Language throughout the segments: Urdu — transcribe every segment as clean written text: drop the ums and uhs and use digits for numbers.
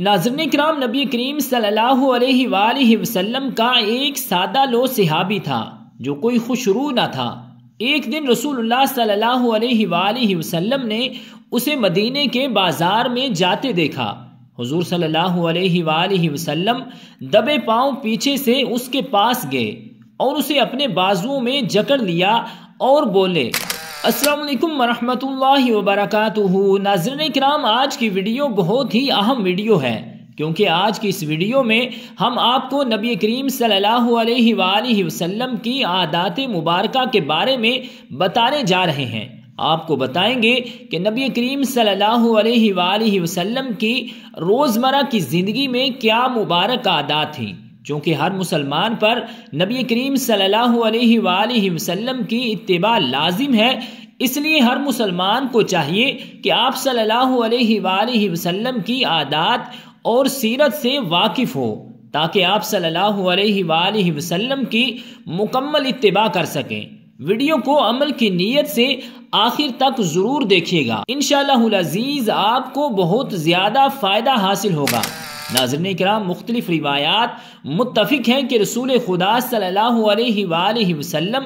ناظرین کرام، نبی کریم صلی اللہ علیہ وآلہ وسلم کا ایک سادہ لو صحابی تھا جو کوئی خوش رو نہ تھا۔ ایک دن رسول اللہ صلی اللہ علیہ وآلہ وسلم نے اسے مدینے کے بازار میں جاتے دیکھا۔ حضور صلی اللہ علیہ وآلہ وسلم دبے پاؤں پیچھے سے اس کے پاس گئے اور اسے اپنے بازوؤں میں جکڑ لیا اور بولے، السلام علیکم ورحمۃ اللہ وبرکاتہ۔ ناظرین کرام، آج کی ویڈیو بہت ہی اہم ویڈیو ہے، کیونکہ آج کی اس ویڈیو میں ہم آپ کو نبی کریم صلی اللہ علیہ وآلہ وسلم کی عادات مبارکہ کے بارے میں بتانے جا رہے ہیں۔ آپ کو بتائیں گے کہ نبی کریم صلی اللہ علیہ وآلہ وسلم کی روزمرہ کی زندگی میں کیا مبارک عادات تھیں۔ چونکہ ہر مسلمان پر نبی کریم صلی اللہ علیہ وآلہ وسلم کی اتباع لازم ہے، اس لیے ہر مسلمان کو چاہیے کہ آپ صلی اللہ علیہ وآلہ وسلم کی عادات اور سیرت سے واقف ہو، تاکہ آپ صلی اللہ علیہ وآلہ وسلم کی مکمل اتباع کر سکیں۔ ویڈیو کو عمل کی نیت سے آخر تک ضرور دیکھیے گا، انشاءاللہ العزیز آپ کو بہت زیادہ فائدہ حاصل ہوگا۔ ناظرین کرام، مختلف روایات متفق ہیں کہ رسول خدا صلی اللہ علیہ وآلہ وسلم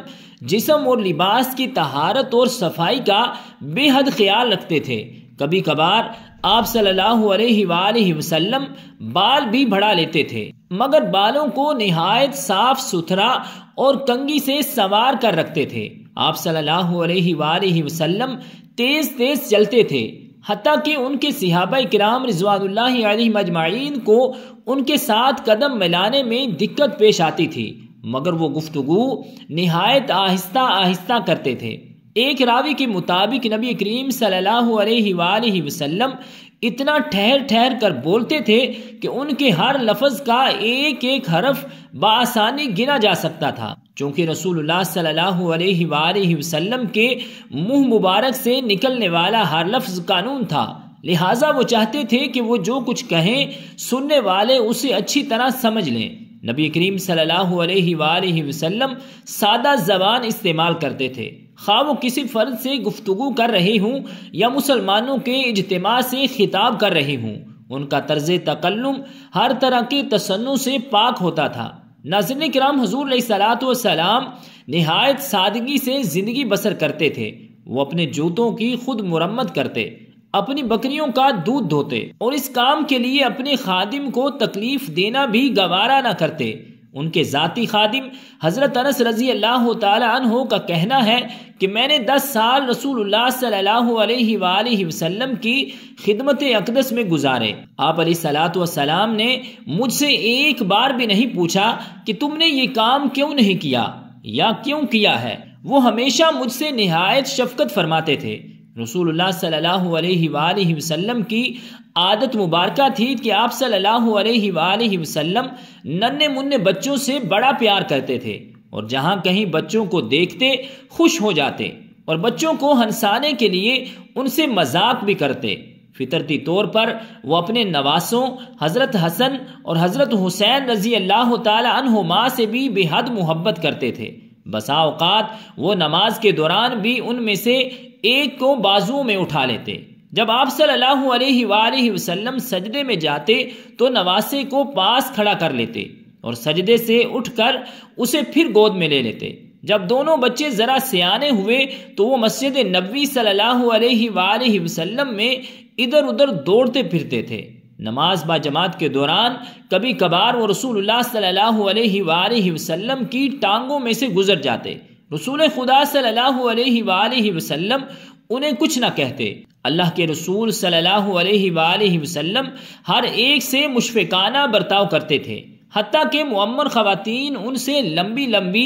جسم اور لباس کی طہارت اور صفائی کا بے حد خیال رکھتے تھے۔ کبھی کبھار آپ صلی اللہ علیہ وآلہ وسلم بال بھی بڑھا لیتے تھے، مگر بالوں کو نہایت صاف ستھرا اور کنگھی سے سنوار کر رکھتے تھے۔ آپ صلی اللہ علیہ وآلہ وسلم تیز تیز چلتے تھے، حتیٰ کہ ان کے صحابہ کرام رضوان اللہ علیہم اجمعین کو ان کے ساتھ قدم ملانے میں دقت پیش آتی تھی، مگر وہ گفتگو نہایت آہستہ آہستہ کرتے تھے۔ ایک راوی کے مطابق نبی کریم صلی اللہ علیہ وآلہ وسلم اتنا ٹھہر ٹھہر کر بولتے تھے کہ ان کے ہر لفظ کا ایک ایک حرف بآسانی گنا جا سکتا تھا، چونکہ رسول اللہ صلی اللہ علیہ وآلہ وسلم کے منہ مبارک سے نکلنے والا ہر لفظ قانون تھا، لہٰذا وہ چاہتے تھے کہ وہ جو کچھ کہیں سننے والے اسے اچھی طرح سمجھ لیں۔ نبی کریم صلی اللہ علیہ وآلہ وسلم سادہ زبان استعمال کرتے تھے، خواہ وہ کسی فرد سے گفتگو کر رہے ہوں یا مسلمانوں کے اجتماع سے خطاب کر رہے ہوں۔ ان کا طرز تکلم ہر طرح کے تصنع سے پاک ہوتا تھا۔ ناظرین کرام، حضور علیہ الصلوۃ والسلام نہایت سادگی سے زندگی بسر کرتے تھے۔ وہ اپنے جوتوں کی خود مرمت کرتے، اپنی بکریوں کا دودھ دھوتے اور اس کام کے لیے اپنے خادم کو تکلیف دینا بھی گوارا نہ کرتے۔ ان کے ذاتی خادم حضرت انس رضی اللہ تعالی عنہ کا کہنا ہے کہ میں نے 10 سال رسول اللہ صلی اللہ علیہ وآلہ وسلم کی خدمت اقدس میں گزارے۔ آپ علیہ الصلوۃ والسلام نے مجھ سے ایک بار بھی نہیں پوچھا کہ تم نے یہ کام کیوں نہیں کیا یا کیوں کیا ہے۔ وہ ہمیشہ مجھ سے نہایت شفقت فرماتے تھے۔ رسول اللہ صلی اللہ علیہ وآلہ وسلم کی عادت مبارکہ تھی کہ آپ صلی اللہ علیہ وآلہ وسلم ننھے منھے بچوں سے بڑا پیار کرتے تھے، اور جہاں کہیں بچوں کو دیکھتے خوش ہو جاتے اور بچوں کو ہنسانے کے لیے ان سے مذاق بھی کرتے۔ فطرتی طور پر وہ اپنے نواسوں حضرت حسن اور حضرت حسین رضی اللہ تعالی عنہما سے بھی بے حد محبت کرتے تھے۔ بسا اوقات وہ نماز کے دوران بھی ان میں سے ایک کو بازوؤں میں اٹھا لیتے۔ جب آپ صلی اللہ علیہ وآلہ وسلم سجدے میں جاتے تو نواسے کو پاس کھڑا کر لیتے اور سجدے سے اٹھ کر اسے پھر گود میں لے لیتے۔ جب دونوں بچے ذرا سیانے ہوئے تو وہ مسجد نبوی صلی اللہ علیہ وآلہ وسلم میں ادھر ادھر دوڑتے پھرتے تھے۔ نماز با جماعت کے دوران کبھی کبھار وہ رسول اللہ صلی اللہ علیہ وآلہ وسلم کی ٹانگوں میں سے گزر جاتے۔ رسول خدا صلی اللہ علیہ وآلہ وسلم انہیں کچھ نہ کہتے۔ اللہ کے رسول صلی اللہ علیہ وآلہ وسلم ہر ایک سے مشفقانہ برتاؤ کرتے تھے، حتیٰ کہ معمر خواتین ان سے لمبی لمبی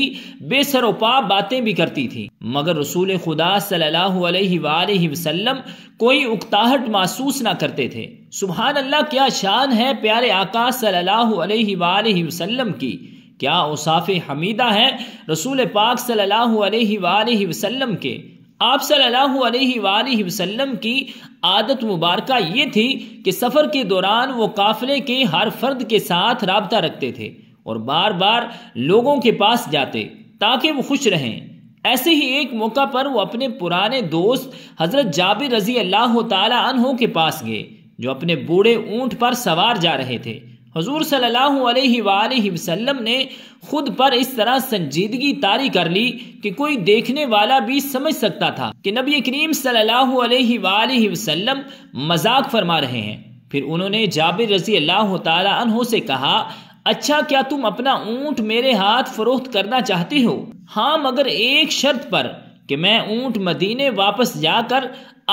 بے سر و پا باتیں بھی کرتی تھی، مگر رسول خدا صلی اللہ علیہ وآلہ وسلم کوئی اکتاہٹ محسوس نہ کرتے تھے۔ سبحان اللہ، کیا شان ہے پیارے آقا صلی اللہ علیہ وآلہ وسلم کی، کیا اوصاف حمیدہ ہے رسول پاک صلی اللہ علیہ وآلہ وسلم کے۔ آپ صلی اللہ علیہ وآلہ وسلم کی عادت مبارکہ یہ تھی کہ سفر کے دوران وہ قافلے کے ہر فرد کے ساتھ رابطہ رکھتے تھے اور بار بار لوگوں کے پاس جاتے تاکہ وہ خوش رہیں۔ ایسے ہی ایک موقع پر وہ اپنے پرانے دوست حضرت جابر رضی اللہ تعالی عنہ کے پاس گئے۔ جو اپنے بوڑھے اونٹ پر سوار جا رہے تھے۔ حضور صلی اللہ علیہ وآلہ وسلم نے خود پر اس طرح سنجیدگی طاری کر لی کہ کوئی دیکھنے والا بھی سمجھ سکتا تھا کہ نبی کریم صلی اللہ علیہ وآلہ وسلم مذاق فرما رہے ہیں۔ پھر انہوں نے جابر رضی اللہ تعالی عنہ سے کہا، اچھا کیا تم اپنا اونٹ میرے ہاتھ فروخت کرنا چاہتے ہو؟ ہاں، مگر ایک شرط پر کہ میں اونٹ مدینے واپس جا کر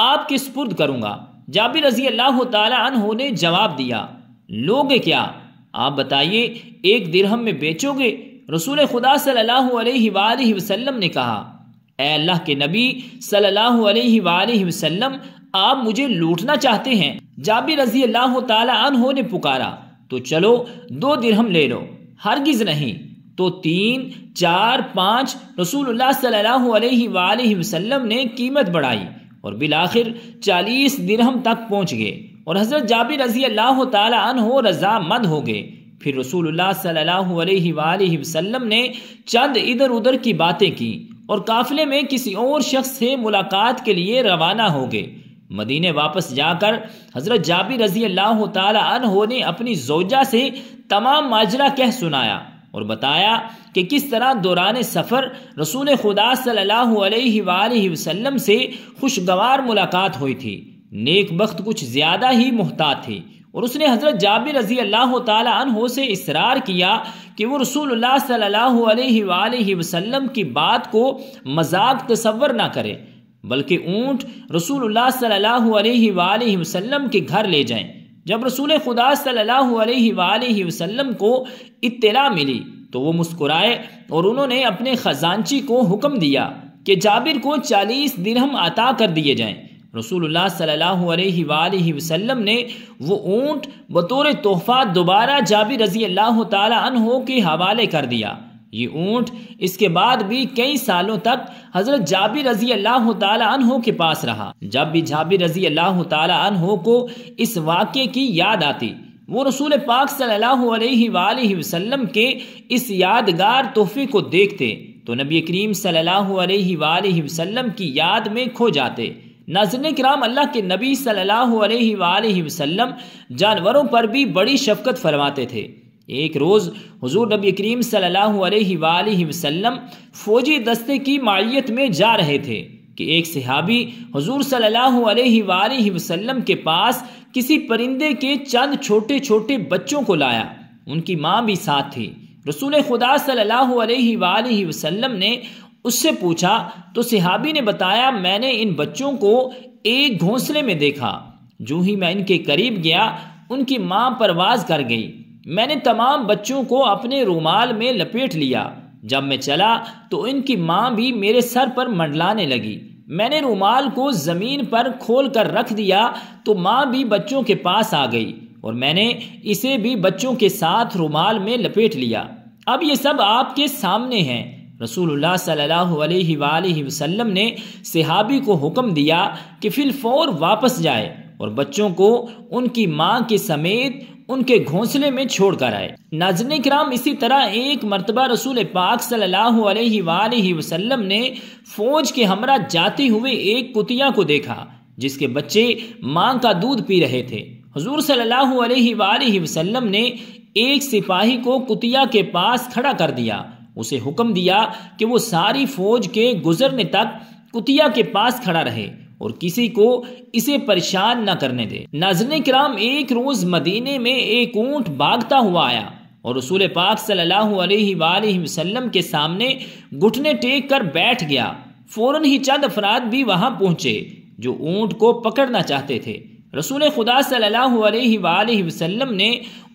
آپ کے سپرد کروں گا۔ جابر رضی اللہ تعالی عنہ نے جواب دیا، لوگے کیا؟ آپ بتائیے، 1 درہم میں بیچو گے؟ رسول خدا صلی اللہ علیہ وآلہ وسلم نے کہا، اے اللہ کے نبی صلی اللہ علیہ وآلہ وسلم، آپ مجھے لوٹنا چاہتے ہیں؟ جابر رضی اللہ تعالی عنہ نے پکارا، تو چلو 2 درہم لے لو۔ ہرگز نہیں۔ تو 3، 4، 5 رسول اللہ صلی اللہ علیہ وآلہ وسلم نے قیمت بڑھائی اور بالآخر 40 درہم تک پہنچ گئے اور حضرت جابر رضی اللہ تعالی عنہ رضامند ہو گئے۔ پھر رسول اللہ صلی اللہ علیہ وآلہ وسلم نے چند ادھر ادھر کی باتیں کی اور قافلے میں کسی اور شخص سے ملاقات کے لیے روانہ ہو گئے۔ مدینے واپس جا کر حضرت جابر رضی اللہ تعالی عنہ نے اپنی زوجہ سے تمام ماجرا کہہ سنایا اور بتایا کہ کس طرح دوران سفر رسول خدا صلی اللہ علیہ وآلہ وسلم سے خوشگوار ملاقات ہوئی تھی۔ نیک بخت کچھ زیادہ ہی محتاط تھی اور اس نے حضرت جابر رضی اللہ تعالی عنہ سے اصرار کیا کہ وہ رسول اللہ صلی اللہ علیہ وآلہ وسلم کی بات کو مذاق تصور نہ کرے، بلکہ اونٹ رسول اللہ صلی اللہ علیہ وآلہ وسلم کے گھر لے جائیں۔ جب رسول خدا صلی اللہ علیہ وآلہ وسلم کو اطلاع ملی تو وہ مسکرائے اور انہوں نے اپنے خزانچی کو حکم دیا کہ جابر کو 40 درہم عطا کر دیے جائیں۔ رسول اللہ صلی اللہ علیہ وآلہ وسلم نے وہ اونٹ بطور تحفہ دوبارہ جابر رضی اللہ تعالی عنہ کے حوالے کر دیا۔ یہ اونٹ اس کے بعد بھی کئی سالوں تک حضرت جابر رضی اللہ تعالی عنہ کے پاس رہا۔ جب بھی جابر رضی اللہ تعالی عنہ کو اس واقعے کی یاد آتی، وہ رسول پاک صلی اللہ علیہ وآلہ وسلم کے اس یادگار تحفے کو دیکھتے تو نبی کریم صلی اللہ علیہ وآلہ وسلم کی یاد میں کھو جاتے۔ ناظرین کرام، اللہ کے نبی صلی اللہ علیہ وآلہ وسلم جانوروں پر بھی بڑی شفقت فرماتے تھے۔ ایک روز حضور نبی کریم صلی اللہ علیہ وآلہ وسلم فوجی دستے کی معیت میں جا رہے تھے کہ ایک صحابی حضور صلی اللہ علیہ وآلہ وسلم کے پاس کسی پرندے کے چند چھوٹے چھوٹے بچوں کو لایا۔ ان کی ماں بھی ساتھ تھی۔ رسول خدا صلی اللہ علیہ وآلہ وسلم نے اس سے پوچھا تو صحابی نے بتایا، میں نے ان بچوں کو ایک گھونسلے میں دیکھا۔ جو ہی میں ان کے قریب گیا، ان کی ماں پرواز کر گئی۔ میں نے تمام بچوں کو اپنے رومال میں لپیٹ لیا۔ جب میں چلا تو ان کی ماں بھی میرے سر پر منڈلانے لگی۔ میں نے رومال کو زمین پر کھول کر رکھ دیا تو ماں بھی بچوں کے پاس آ گئی اور میں نے اسے بھی بچوں کے ساتھ رومال میں لپیٹ لیا۔ اب یہ سب آپ کے سامنے ہیں۔ رسول اللہ صلی اللہ علیہ وآلہ وسلم نے صحابی کو حکم دیا کہ فی الفور واپس جائے اور بچوں کو ان کی ماں کے سمیت ان کے گھونسلے میں چھوڑ کر آئے۔ ناظرین کرام، اسی طرح ایک مرتبہ رسول پاک صلی اللہ علیہ وآلہ وسلم نے فوج کے ہمراہ جاتے ہوئے ایک کتیا کو دیکھا جس کے بچے ماں کا دودھ پی رہے تھے۔ حضور صلی اللہ علیہ وآلہ وسلم نے ایک سپاہی کو کتیا کے پاس کھڑا کر دیا۔ اسے حکم دیا کہ وہ ساری فوج کے گزرنے تک کتیا کے پاس کھڑا رہے اور کسی کو اسے پریشان نہ کرنے دے۔ ناظرین کرام، ایک روز مدینے میں ایک اونٹ بھاگتا ہوا آیا اور رسول پاک صلی اللہ علیہ وآلہ وسلم کے سامنے گھٹنے ٹیک کر بیٹھ گیا۔ فوراً ہی چند افراد بھی وہاں پہنچے جو اونٹ کو پکڑنا چاہتے تھے۔ رسول خدا صلی اللہ علیہ وآلہ وسلم نے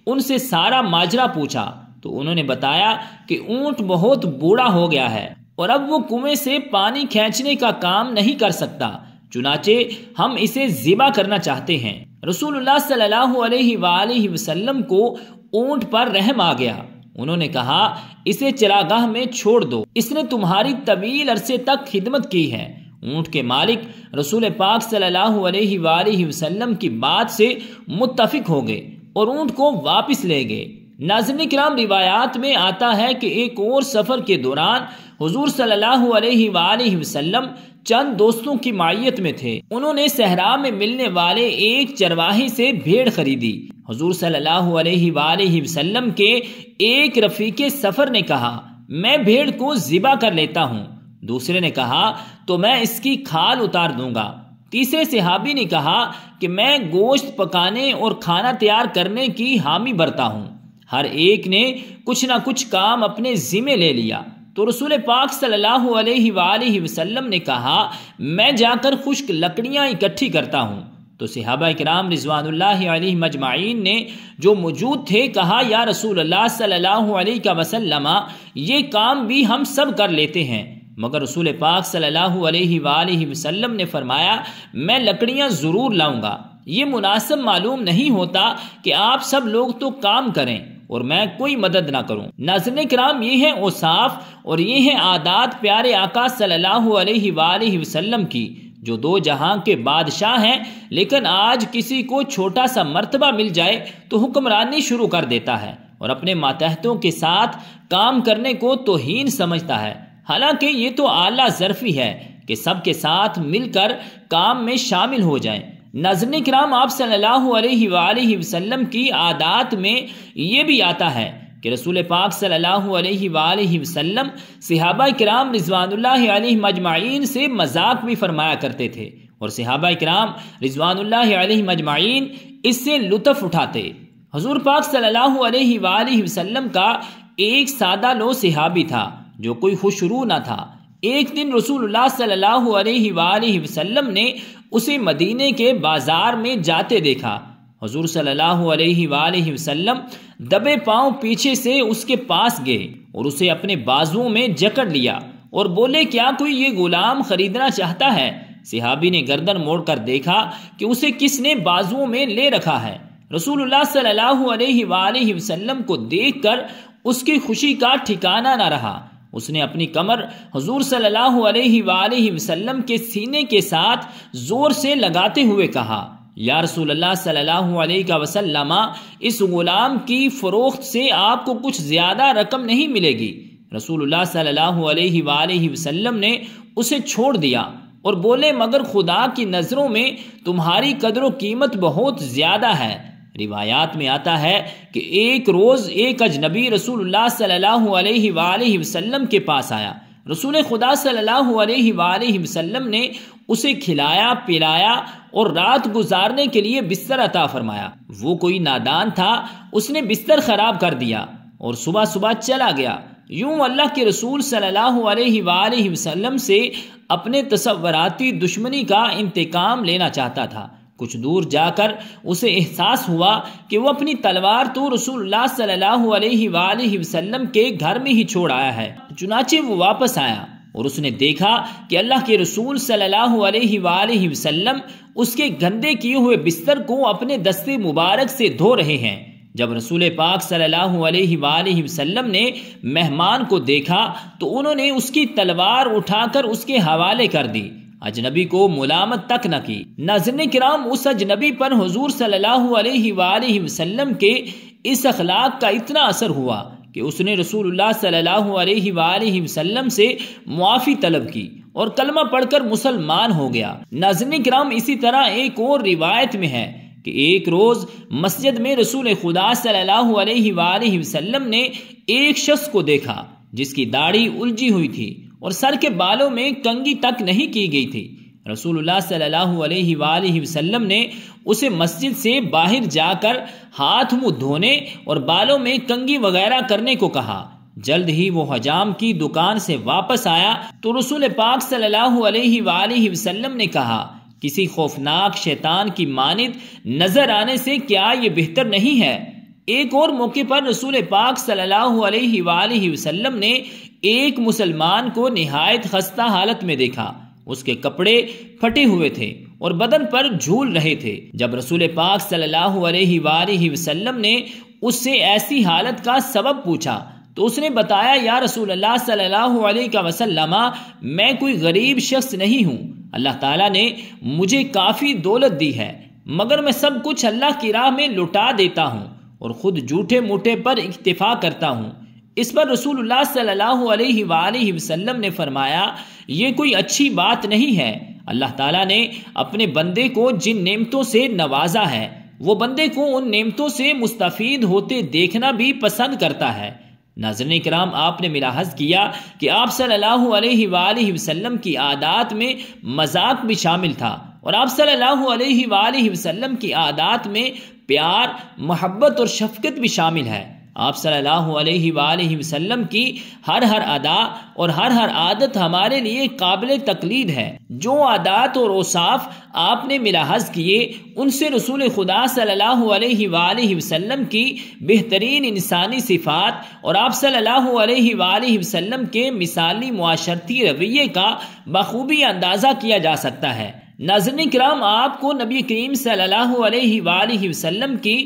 ان سے سارا ماجرا پوچھا تو انہوں نے بتایا کہ اونٹ بہت بوڑھا ہو گیا ہے اور اب وہ کنویں سے پانی کھینچنے کا کام نہیں کر سکتا، چنانچہ ہم اسے ذبح کرنا چاہتے ہیں۔ رسول اللہ صلی اللہ علیہ وآلہ وسلم کو اونٹ پر رحم آ گیا۔ انہوں نے کہا، اسے چراگاہ میں چھوڑ دو، اس نے تمہاری طویل عرصے تک خدمت کی ہے۔ اونٹ کے مالک رسول پاک صلی اللہ علیہ وآلہ وسلم کی بات سے متفق ہو گئے اور اونٹ کو واپس لے گئے۔ ناظرین کرام، روایات میں آتا ہے کہ ایک اور سفر کے دوران حضور صلی اللہ علیہ وآلہ وسلم چند دوستوں کی معیت میں تھے۔ انہوں نے صحرا میں ملنے والے ایک چرواہے سے بھیڑ خریدی۔ حضور صلی اللہ علیہ وآلہ وسلم کے ایک رفیق سفر نے کہا میں بھیڑ کو ذبح کر لیتا ہوں۔ دوسرے نے کہا تو میں اس کی کھال اتار دوں گا۔ تیسرے صحابی نے کہا کہ میں گوشت پکانے اور کھانا تیار کرنے کی حامی برتا ہوں۔ ہر ایک نے کچھ نہ کچھ کام اپنے ذمے لے لیا۔ تو رسول پاک صلی اللہ علیہ وآلہ وسلم نے کہا میں جا کر خشک لکڑیاں اکٹھی کرتا ہوں۔ تو صحابہ کرام رضوان اللہ علیہ مجمعین نے جو موجود تھے کہا یا رسول اللہ صلی اللہ علیہ وسلم یہ کام بھی ہم سب کر لیتے ہیں، مگر رسول پاک صلی اللہ علیہ وآلہ وسلم نے فرمایا میں لکڑیاں ضرور لاؤں گا، یہ مناسب معلوم نہیں ہوتا کہ آپ سب لوگ تو کام کریں اور میں کوئی مدد نہ کروں۔ ناظرین کرام یہ ہیں اوصاف اور یہ ہیں عادات پیارے آقا صلی اللہ علیہ وآلہ وسلم کی، جو دو جہاں کے بادشاہ ہیں، لیکن آج کسی کو چھوٹا سا مرتبہ مل جائے تو حکمرانی شروع کر دیتا ہے اور اپنے ماتحتوں کے ساتھ کام کرنے کو توہین سمجھتا ہے، حالانکہ یہ تو اعلیٰ ظرفی ہے کہ سب کے ساتھ مل کر کام میں شامل ہو جائیں۔ ناظرین کرام آپ صلی اللہ علیہ وآلہ وسلم کی عادات میں یہ بھی آتا ہے کہ رسول پاک صلی اللہ علیہ وآلہ وسلم صحابہ کرام رضوان اللہ علیہ مجمعین سے مذاق بھی فرمایا کرتے تھے اور صحابہ کرام رضوان اللہ علیہ مجمعین اس سے لطف اٹھاتے۔ حضور پاک صلی اللہ علیہ وآلہ وسلم کا ایک سادہ لو صحابی تھا جو کوئی خوش رو نہ تھا۔ ایک دن رسول اللہ صلی اللہ علیہ وآلہ وسلم نے اسے مدینے کے بازار میں جاتے دیکھا۔ حضور صلی اللہ علیہ وآلہ وسلم دبے پاؤں پیچھے سے اس کے پاس گئے اور اسے اپنے بازوؤں میں جکڑ لیا اور بولے کیا کوئی یہ غلام خریدنا چاہتا ہے؟ صحابی نے گردن موڑ کر دیکھا کہ اسے کس نے بازوؤں میں لے رکھا ہے۔ رسول اللہ صلی اللہ علیہ وآلہ وسلم کو دیکھ کر اس کی خوشی کا ٹھکانہ نہ رہا۔ اس نے اپنی کمر حضور صلی اللہ علیہ وآلہ وسلم کے سینے کے ساتھ زور سے لگاتے ہوئے کہا یا رسول اللہ صلی اللہ علیہ وسلم اس غلام کی فروخت سے آپ کو کچھ زیادہ رقم نہیں ملے گی۔ رسول اللہ صلی اللہ علیہ وآلہ وسلم نے اسے چھوڑ دیا اور بولے مگر خدا کی نظروں میں تمہاری قدر و قیمت بہت زیادہ ہے۔ روایات میں آتا ہے کہ ایک روز ایک اجنبی رسول اللہ صلی اللہ علیہ وآلہ وسلم کے پاس آیا۔ رسول خدا صلی اللہ علیہ وآلہ وسلم نے اسے کھلایا پلایا اور رات گزارنے کے لیے بستر عطا فرمایا۔ وہ کوئی نادان تھا، اس نے بستر خراب کر دیا اور صبح صبح چلا گیا۔ یوں اللہ کے رسول صلی اللہ علیہ وآلہ وسلم سے اپنے تصوراتی دشمنی کا انتقام لینا چاہتا تھا۔ کچھ دور جا کر اسے احساس ہوا کہ وہ اپنی تلوار تو رسول اللہ صلی اللہ علیہ وآلہ وسلم کے گھر میں ہی چھوڑ آیا ہے۔ چنانچہ وہ واپس آیا اور اس نے دیکھا کہ اللہ کے رسول صلی اللہ علیہ وآلہ وسلم اس کے گندے کیے ہوئے بستر کو اپنے دستے مبارک سے دھو رہے ہیں۔ جب رسول پاک صلی اللہ علیہ وآلہ وسلم نے مہمان کو دیکھا تو انہوں نے اس کی تلوار اٹھا کر اس کے حوالے کر دی، اجنبی کو ملامت تک نہ کی۔ ناظرین کرام اس اجنبی پر حضور صلی اللہ علیہ وآلہ وسلم کے اس اخلاق کا اتنا اثر ہوا کہ اس نے رسول اللہ صلی اللہ علیہ وآلہ وسلم سے معافی طلب کی اور کلمہ پڑھ کر مسلمان ہو گیا۔ ناظرین کرام اسی طرح ایک اور روایت میں ہے کہ ایک روز مسجد میں رسول خدا صلی اللہ علیہ وآلہ وسلم نے ایک شخص کو دیکھا جس کی داڑھی الجھی ہوئی تھی اور سر کے بالوں میں کنگھی تک نہیں کی گئی تھی۔ رسول اللہ صلی اللہ علیہ وآلہ وسلم نے اسے مسجد سے باہر جا کر ہاتھ منہ دھونے اور بالوں میں کنگھی وغیرہ کرنے کو کہا۔ جلد ہی وہ حجام کی دکان سے واپس آیا تو رسول پاک صلی اللہ علیہ وآلہ وسلم نے کہا کسی خوفناک شیطان کی مانند نظر آنے سے کیا یہ بہتر نہیں ہے؟ ایک اور موقع پر رسول پاک صلی اللہ علیہ وآلہ وسلم نے ایک مسلمان کو نہایت خستہ حالت میں دیکھا۔ اس کے کپڑے پھٹے ہوئے تھے اور بدن پر جھول رہے تھے۔ جب رسول پاک صلی اللہ علیہ وآلہ وسلم نے اس سے ایسی حالت کا سبب پوچھا تو اس نے بتایا یا رسول اللہ صلی اللہ علیہ وسلم میں کوئی غریب شخص نہیں ہوں، اللہ تعالیٰ نے مجھے کافی دولت دی ہے مگر میں سب کچھ اللہ کی راہ میں لٹا دیتا ہوں اور خود جھوٹے موٹے پر اکتفا کرتا ہوں۔ اس پر رسول اللہ صلی اللہ علیہ وآلہ وسلم نے فرمایا یہ کوئی اچھی بات نہیں ہے، اللہ تعالیٰ نے اپنے بندے کو جن نعمتوں سے نوازا ہے وہ بندے کو ان نعمتوں سے مستفید ہوتے دیکھنا بھی پسند کرتا ہے۔ ناظرین کرام، آپ نے ملاحظ کیا کہ آپ صلی اللہ علیہ وآلہ وسلم کی عادات میں مذاق بھی شامل تھا، اور آپ صلی اللہ علیہ وآلہ وسلم کی عادات میں پیار، محبت اور شفقت بھی شامل ہے۔ آپ صلی اللہ علیہ وآلہ وسلم کی ہر ادا اور ہر عادت ہمارے لیے قابل تقلید ہے۔ جو عادات اور اوصاف آپ نے ملاحظ کیے ان سے رسول خدا صلی اللہ علیہ وآلہ وسلم کی بہترین انسانی صفات اور آپ صلی اللہ علیہ وآلہ وسلم کے مثالی معاشرتی رویے کا بخوبی اندازہ کیا جا سکتا ہے۔ ناظرین کرام، آپ کو نبی کریم صلی اللہ علیہ وآلہ وسلم کی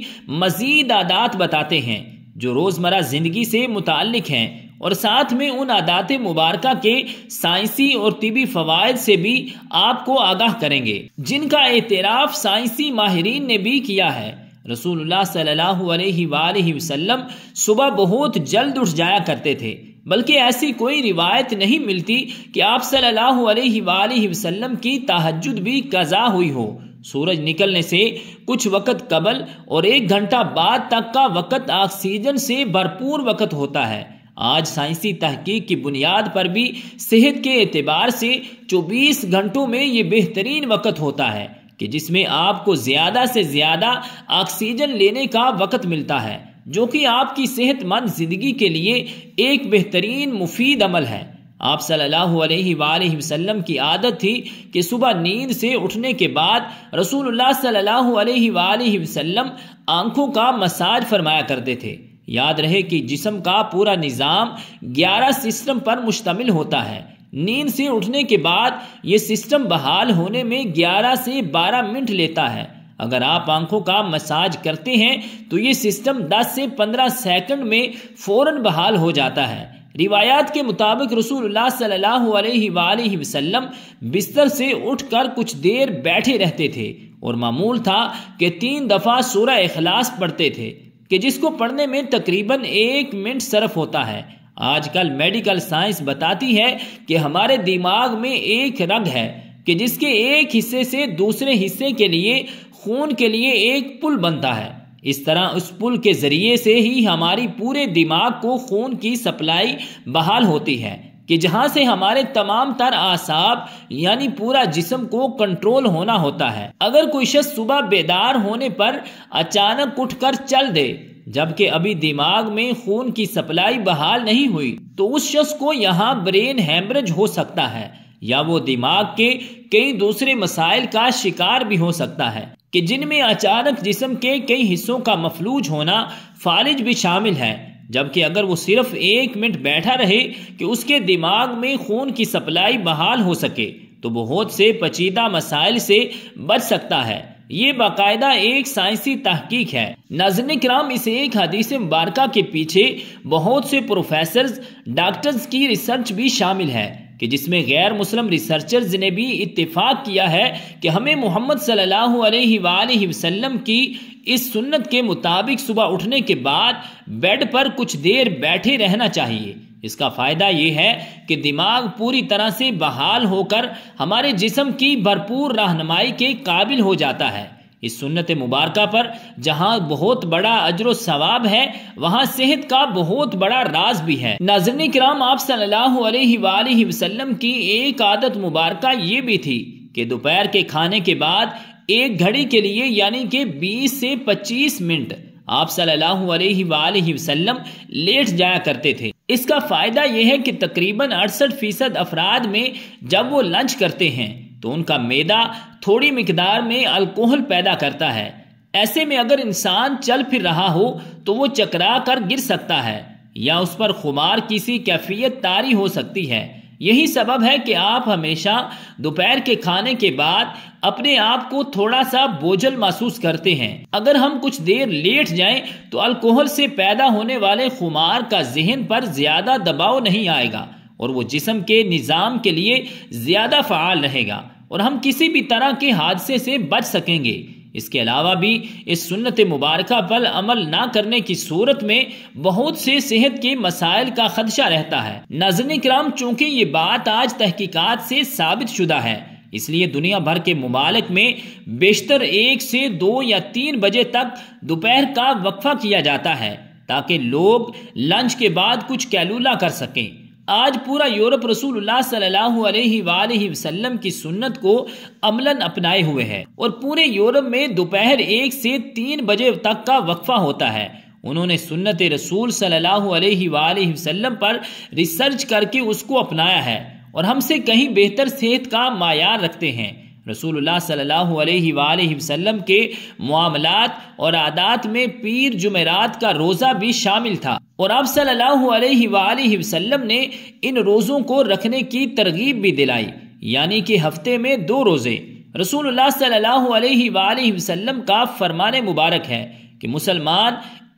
مزید عادات بتاتے ہیں جو روزمرہ زندگی سے متعلق ہیں، اور ساتھ میں ان عادات مبارکہ کے سائنسی اور طبی فوائد سے بھی آپ کو آگاہ کریں گے جن کا اعتراف سائنسی ماہرین نے بھی کیا ہے۔ رسول اللہ صلی اللہ علیہ وآلہ وسلم صبح بہت جلد اٹھ جایا کرتے تھے، بلکہ ایسی کوئی روایت نہیں ملتی کہ آپ صلی اللہ علیہ وآلہ وسلم کی تہجد بھی قضا ہوئی ہو۔ سورج نکلنے سے کچھ وقت قبل اور 1 گھنٹہ بعد تک کا وقت آکسیجن سے بھرپور وقت ہوتا ہے۔ آج سائنسی تحقیق کی بنیاد پر بھی صحت کے اعتبار سے 24 گھنٹوں میں یہ بہترین وقت ہوتا ہے کہ جس میں آپ کو زیادہ سے زیادہ آکسیجن لینے کا وقت ملتا ہے، جو کہ آپ کی صحت مند زندگی کے لیے ایک بہترین مفید عمل ہے۔ آپ صلی اللہ علیہ وآلہ وسلم کی عادت تھی کہ صبح نیند سے اٹھنے کے بعد رسول اللہ صلی اللہ علیہ وآلہ وسلم آنکھوں کا مساج فرمایا کرتے تھے۔ یاد رہے کہ جسم کا پورا نظام 11 سسٹم پر مشتمل ہوتا ہے۔ نیند سے اٹھنے کے بعد یہ سسٹم بحال ہونے میں 11 سے 12 منٹ لیتا ہے۔ اگر آپ آنکھوں کا مساج کرتے ہیں تو یہ سسٹم 10 سے 15 سیکنڈ میں فوراً بحال ہو جاتا ہے۔ روایات کے مطابق رسول اللہ صلی اللہ علیہ وآلہ وسلم بستر سے اٹھ کر کچھ دیر بیٹھے رہتے تھے، اور معمول تھا کہ 3 دفعہ سورہ اخلاص پڑھتے تھے کہ جس کو پڑھنے میں تقریباً 1 منٹ صرف ہوتا ہے۔ آج کل میڈیکل سائنس بتاتی ہے کہ ہمارے دماغ میں ایک رگ ہے کہ جس کے ایک حصے سے دوسرے حصے کے لیے خون کے لیے ایک پل بنتا ہے۔ اس طرح اس پل کے ذریعے سے ہی ہماری پورے دماغ کو خون کی سپلائی بحال ہوتی ہے کہ جہاں سے ہمارے تمام تر اعصاب یعنی پورا جسم کو کنٹرول ہونا ہوتا ہے۔ اگر کوئی شخص صبح بیدار ہونے پر اچانک اٹھ کر چل دے جبکہ ابھی دماغ میں خون کی سپلائی بحال نہیں ہوئی تو اس شخص کو یہاں برین ہیمرج ہو سکتا ہے، یا وہ دماغ کے کئی دوسرے مسائل کا شکار بھی ہو سکتا ہے کہ جن میں اچانک جسم کے کئی حصوں کا مفلوج ہونا فالج بھی شامل ہے۔ جبکہ اگر وہ صرف 1 منٹ بیٹھا رہے کہ اس کے دماغ میں خون کی سپلائی بحال ہو سکے تو بہت سے پیچیدہ مسائل سے بچ سکتا ہے۔ یہ باقاعدہ ایک سائنسی تحقیق ہے۔ ناظرین کرام، اس ایک حدیث مبارکہ کے پیچھے بہت سے پروفیسرز، ڈاکٹرز کی ریسرچ بھی شامل ہے کہ جس میں غیر مسلم ریسرچرز نے بھی اتفاق کیا ہے کہ ہمیں محمد صلی اللہ علیہ وآلہ وسلم کی اس سنت کے مطابق صبح اٹھنے کے بعد بیڈ پر کچھ دیر بیٹھے رہنا چاہیے۔ اس کا فائدہ یہ ہے کہ دماغ پوری طرح سے بحال ہو کر ہمارے جسم کی بھرپور رہنمائی کے قابل ہو جاتا ہے۔ اس سنت مبارکہ پر جہاں بہت بڑا اجر و ثواب ہے وہاں صحت کا بہت بڑا راز بھی ہے۔ ناظرین کرام، آپ صلی اللہ علیہ وآلہ وسلم کی ایک عادت مبارکہ یہ بھی تھی کہ دوپہر کے کھانے کے بعد 1 گھڑی کے لیے یعنی کہ 20 سے 25 منٹ آپ صلی اللہ علیہ وآلہ وسلم لیٹ جایا کرتے تھے۔ اس کا فائدہ یہ ہے کہ تقریباً 68% افراد میں جب وہ لنچ کرتے ہیں تو ان کا معدہ تھوڑی مقدار میں الکوہل پیدا کرتا ہے۔ ایسے میں اگر انسان چل پھر رہا ہو تو وہ چکرا کر گر سکتا ہے یا اس پر خمار کسی کیفیت طاری ہو سکتی ہے۔ یہی سبب ہے کہ آپ ہمیشہ دوپہر کے کھانے کے بعد اپنے آپ کو تھوڑا سا بوجھل محسوس کرتے ہیں۔ اگر ہم کچھ دیر لیٹ جائیں تو الکوہل سے پیدا ہونے والے خمار کا ذہن پر زیادہ دباؤ نہیں آئے گا اور وہ جسم کے نظام کے لیے زیادہ فعال رہے گا اور ہم کسی بھی طرح کے حادثے سے بچ سکیں گے۔ اس کے علاوہ بھی اس سنت مبارکہ پر عمل نہ کرنے کی صورت میں بہت سے صحت کے مسائل کا خدشہ رہتا ہے۔ ناظرین کرام، چونکہ یہ بات آج تحقیقات سے ثابت شدہ ہے، اس لیے دنیا بھر کے ممالک میں بیشتر 1 سے 2 یا 3 بجے تک دوپہر کا وقفہ کیا جاتا ہے تاکہ لوگ لنچ کے بعد کچھ کیلولا کر سکیں۔ آج پورا یورپ رسول اللہ صلی اللہ علیہ وآلہ وسلم کی سنت کو عملاً اپنائے ہوئے ہے، اور پورے یورپ میں دوپہر 1 سے 3 بجے تک کا وقفہ ہوتا ہے۔ انہوں نے سنت رسول صلی اللہ علیہ وآلہ وسلم پر ریسرچ کر کے اس کو اپنایا ہے، اور ہم سے کہیں بہتر صحت کا معیار رکھتے ہیں۔ رسول اللہ صلی اللہ علیہ وآلہ وسلم کے معاملات اور عادات میں پیر جمعرات کا روزہ بھی شامل تھا، اور آپ صلی اللہ علیہ وآلہ وسلم نے ان روزوں کو رکھنے کی ترغیب بھی دلائی، یعنی کہ ہفتے میں 2 روزے۔ رسول اللہ صلی اللہ علیہ وآلہ وسلم کا فرمان مبارک ہے کہ مسلمان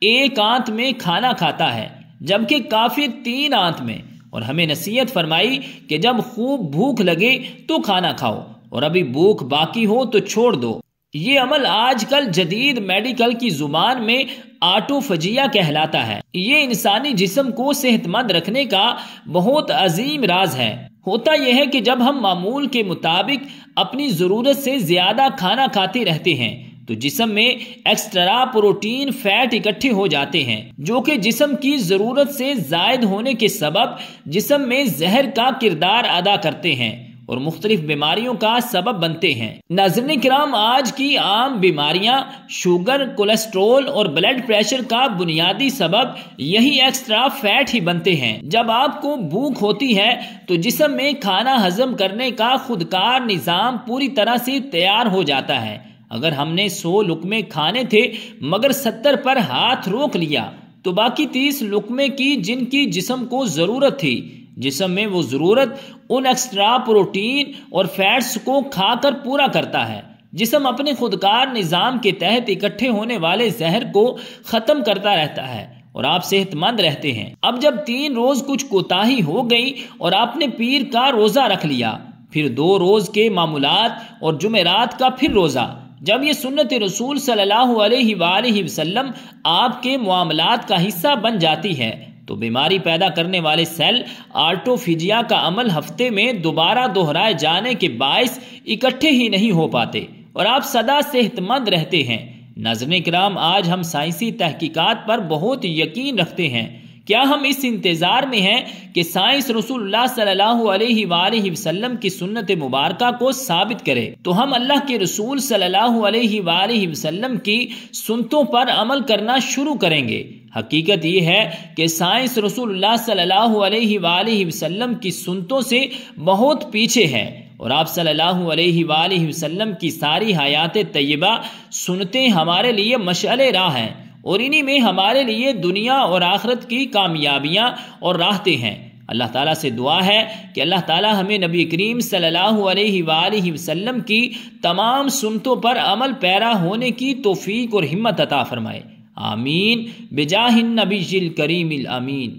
1 آنت میں کھانا کھاتا ہے جبکہ کافر 3 آنت میں، اور ہمیں نصیحت فرمائی کہ جب خوب بھوک لگے تو کھانا کھاؤ، اور ابھی بھوک باقی ہو تو چھوڑ دو۔ یہ عمل آج کل جدید میڈیکل کی زبان میں آٹوفجیا کہلاتا ہے۔ یہ انسانی جسم کو صحت مند رکھنے کا بہت عظیم راز ہے۔ ہوتا یہ ہے کہ جب ہم معمول کے مطابق اپنی ضرورت سے زیادہ کھانا کھاتے رہتے ہیں تو جسم میں ایکسٹرا پروٹین فیٹ اکٹھے ہو جاتے ہیں، جو کہ جسم کی ضرورت سے زائد ہونے کے سبب جسم میں زہر کا کردار ادا کرتے ہیں اور مختلف بیماریوں کا سبب بنتے ہیں۔ ناظرین کرام، آج کی عام بیماریاں شوگر، کولیسٹرول اور بلڈ پریشر کا بنیادی سبب یہی ایکسٹرا فیٹ ہی بنتے ہیں۔ جب آپ کو بھوک ہوتی ہے تو جسم میں کھانا ہضم کرنے کا خودکار نظام پوری طرح سے تیار ہو جاتا ہے۔ اگر ہم نے 100 لقمے کھانے تھے مگر 70 پر ہاتھ روک لیا تو باقی 30 لقمے کی جن کی جسم کو ضرورت تھی، جسم میں وہ ضرورت ان ایکسٹرا پروٹین اور فیٹس کو کھا کر پورا کرتا ہے۔ جسم اپنے خودکار نظام کے تحت اکٹھے ہونے والے زہر کو ختم کرتا رہتا ہے اور آپ صحت مند رہتے ہیں۔ اب جب 3 روز کچھ کوتاہی ہو گئی اور آپ نے پیر کا روزہ رکھ لیا، پھر 2 روز کے معمولات اور جمعرات کا پھر روزہ، جب یہ سنت رسول صلی اللہ علیہ وآلہ وسلم آپ کے معاملات کا حصہ بن جاتی ہے تو بیماری پیدا کرنے والے سیل آٹوفیجیا کا عمل ہفتے میں دوبارہ دہرائے جانے کے باعث اکٹھے ہی نہیں ہو پاتے اور آپ سدا صحت مند رہتے ہیں۔ ناظرین کرام، آج ہم سائنسی تحقیقات پر بہت یقین رکھتے ہیں۔ کیا ہم اس انتظار میں ہیں کہ سائنس رسول اللہ صلی اللہ علیہ وآلہ وسلم کی سنت مبارکہ کو ثابت کرے تو ہم اللہ کے رسول صلی اللہ علیہ وآلہ وسلم کی سنتوں پر عمل کرنا شروع کریں گے؟ حقیقت یہ ہے کہ سائنس رسول اللہ صلی اللہ علیہ وآلہ وسلم کی سنتوں سے بہت پیچھے ہے، اور آپ صلی اللہ علیہ وآلہ وسلم کی ساری حیات طیبہ سنتیں ہمارے لیے مشعل راہ ہیں، اور انہی میں ہمارے لیے دنیا اور آخرت کی کامیابیاں اور راحتیں ہیں۔ اللہ تعالیٰ سے دعا ہے کہ اللہ تعالیٰ ہمیں نبی کریم صلی اللہ علیہ وآلہ وسلم کی تمام سنتوں پر عمل پیرا ہونے کی توفیق اور ہمت عطا فرمائے۔ آمین بجاہ النبی الکریم الامین۔